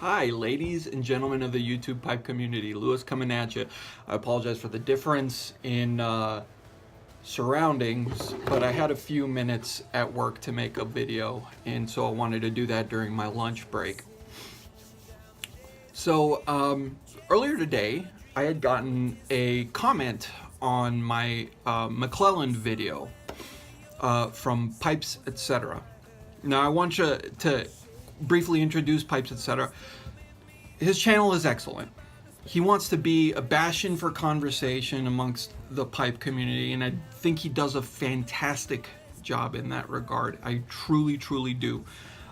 Hi, ladies and gentlemen of the YouTube pipe community. Lewis coming at you. I apologize for the difference in surroundings, but I had a few minutes at work to make a video, and so I wanted to do that during my lunch break. So earlier today, I had gotten a comment on my McClellan video from Pipes Etc. Now I want you to briefly introduce Pipes Etc. His channel is excellent. He wants to be a bastion for conversation amongst the pipe community, and I think he does a fantastic job in that regard. I truly do.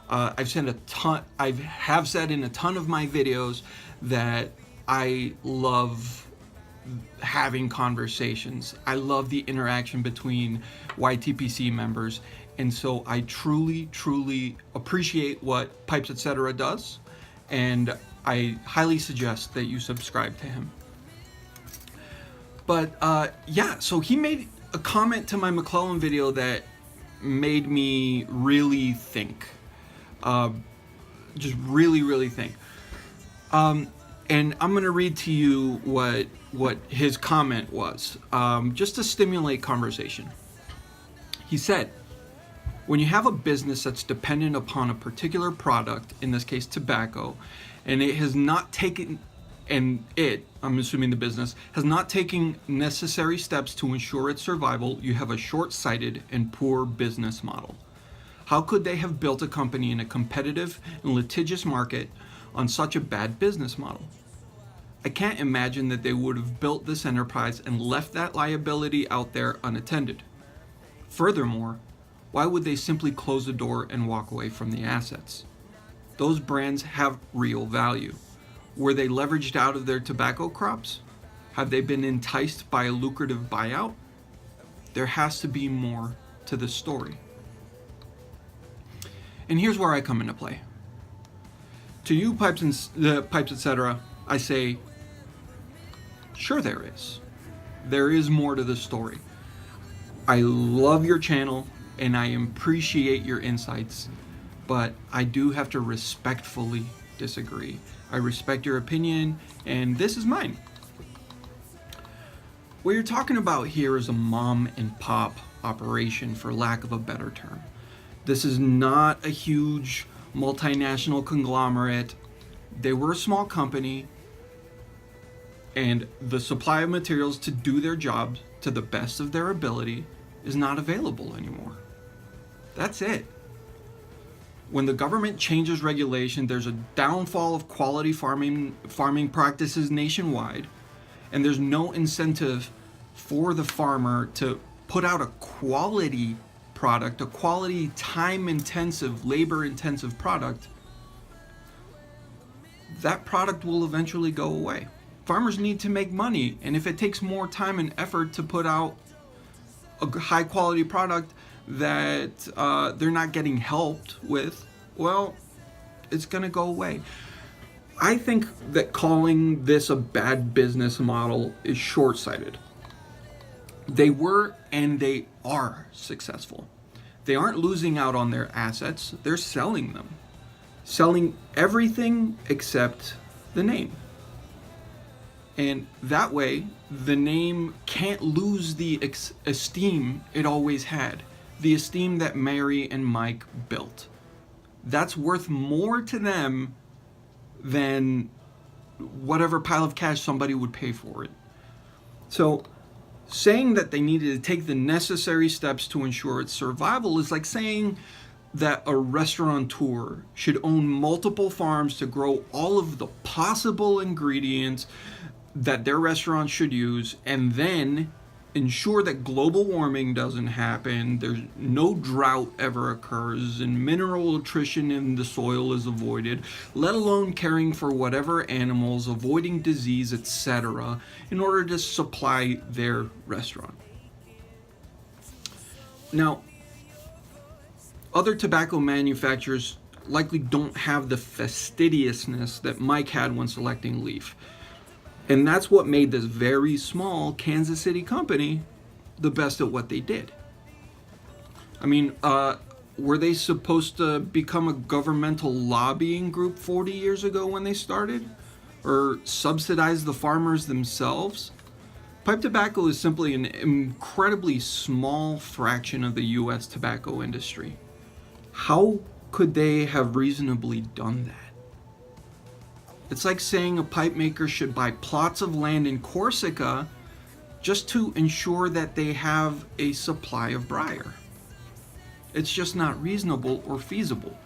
I've said in a ton of my videos that I love having conversations. I love the interaction between YTPC members, and so I truly appreciate what Pipes Etc. does, and I highly suggest that you subscribe to him. But yeah, so he made a comment to my McClellan video that made me really think. Just really think. And I'm going to read to you what his comment was, just to stimulate conversation. He said, when you have a business that's dependent upon a particular product, in this case tobacco, and it has not taken, I'm assuming the business, has not taken necessary steps to ensure its survival, you have a short-sighted and poor business model. How could they have built a company in a competitive and litigious market on such a bad business model? I can't imagine that they would have built this enterprise and left that liability out there unattended. Furthermore, why would they simply close the door and walk away from the assets? Those brands have real value. Were they leveraged out of their tobacco crops? Have they been enticed by a lucrative buyout? There has to be more to the story. And here's where I come into play. To you, Pipes Etc., I say, sure there is. There is more to the story. I love your channel and I appreciate your insights, but I do have to respectfully disagree. I respect your opinion, and this is mine. What you're talking about here is a mom and pop operation, for lack of a better term. This is not a huge multinational conglomerate. They were a small company, and the supply of materials to do their jobs to the best of their ability is not available anymore. That's it. When the government changes regulation, there's a downfall of quality farming practices nationwide, and there's no incentive for the farmer to put out a quality product, a quality time-intensive, labor-intensive product. That product will eventually go away. Farmers need to make money, and if it takes more time and effort to put out a high-quality product that they're not getting helped with, well, it's gonna go away. I think that calling this a bad business model is short-sighted. They were and they are successful. They aren't losing out on their assets, they're selling them. Selling everything except the name. And that way, the name can't lose the esteem it always had. The esteem that Mary and Mike built. That's worth more to them than whatever pile of cash somebody would pay for it. So saying that they needed to take the necessary steps to ensure its survival is like saying that a restaurateur should own multiple farms to grow all of the possible ingredients that their restaurant should use, and then ensure that global warming doesn't happen, there's no drought ever occurs, and mineral attrition in the soil is avoided, let alone caring for whatever animals, avoiding disease, etc., in order to supply their restaurant. Now, other tobacco manufacturers likely don't have the fastidiousness that Mike had when selecting leaf. And that's what made this very small Kansas City company the best at what they did. I mean, were they supposed to become a governmental lobbying group 40 years ago when they started? Or subsidize the farmers themselves? Pipe tobacco is simply an incredibly small fraction of the US tobacco industry. How could they have reasonably done that? It's like saying a pipe maker should buy plots of land in Corsica just to ensure that they have a supply of briar. It's just not reasonable or feasible.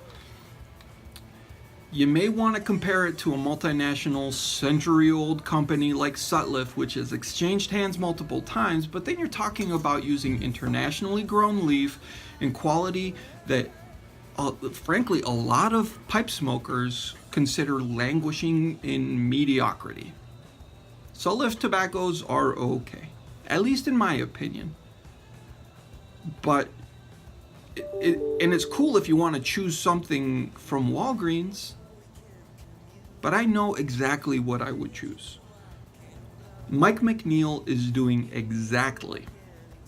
You may want to compare it to a multinational century-old company like Sutliff, which has exchanged hands multiple times, but then you're talking about using internationally grown leaf and quality that, frankly, a lot of pipe smokers consider languishing in mediocrity. Sutliff tobaccos are okay, at least in my opinion. But and it's cool if you want to choose something from Walgreens, but I know exactly what I would choose. Mike McNeil is doing exactly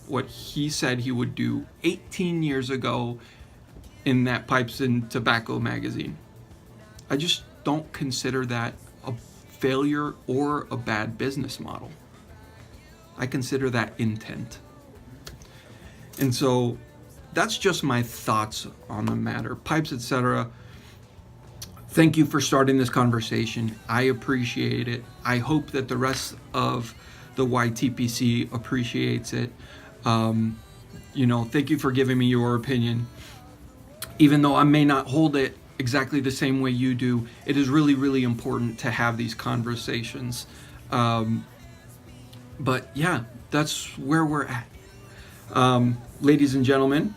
what he said he would do 18 years ago in that Pipes and Tobacco magazine. I just don't consider that a failure or a bad business model. I consider that intent. And so that's just my thoughts on the matter. Pipes, etc. Thank you for starting this conversation. I appreciate it. I hope that the rest of the YTPC appreciates it. Thank you for giving me your opinion. Even though I may not hold it exactly the same way you do, it is really, really important to have these conversations. But yeah, that's where we're at. Ladies and gentlemen,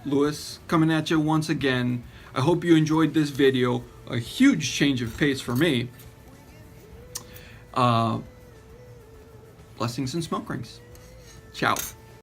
Lewis coming at you once again. I hope you enjoyed this video. A huge change of pace for me. Blessings and smoke rings. Ciao.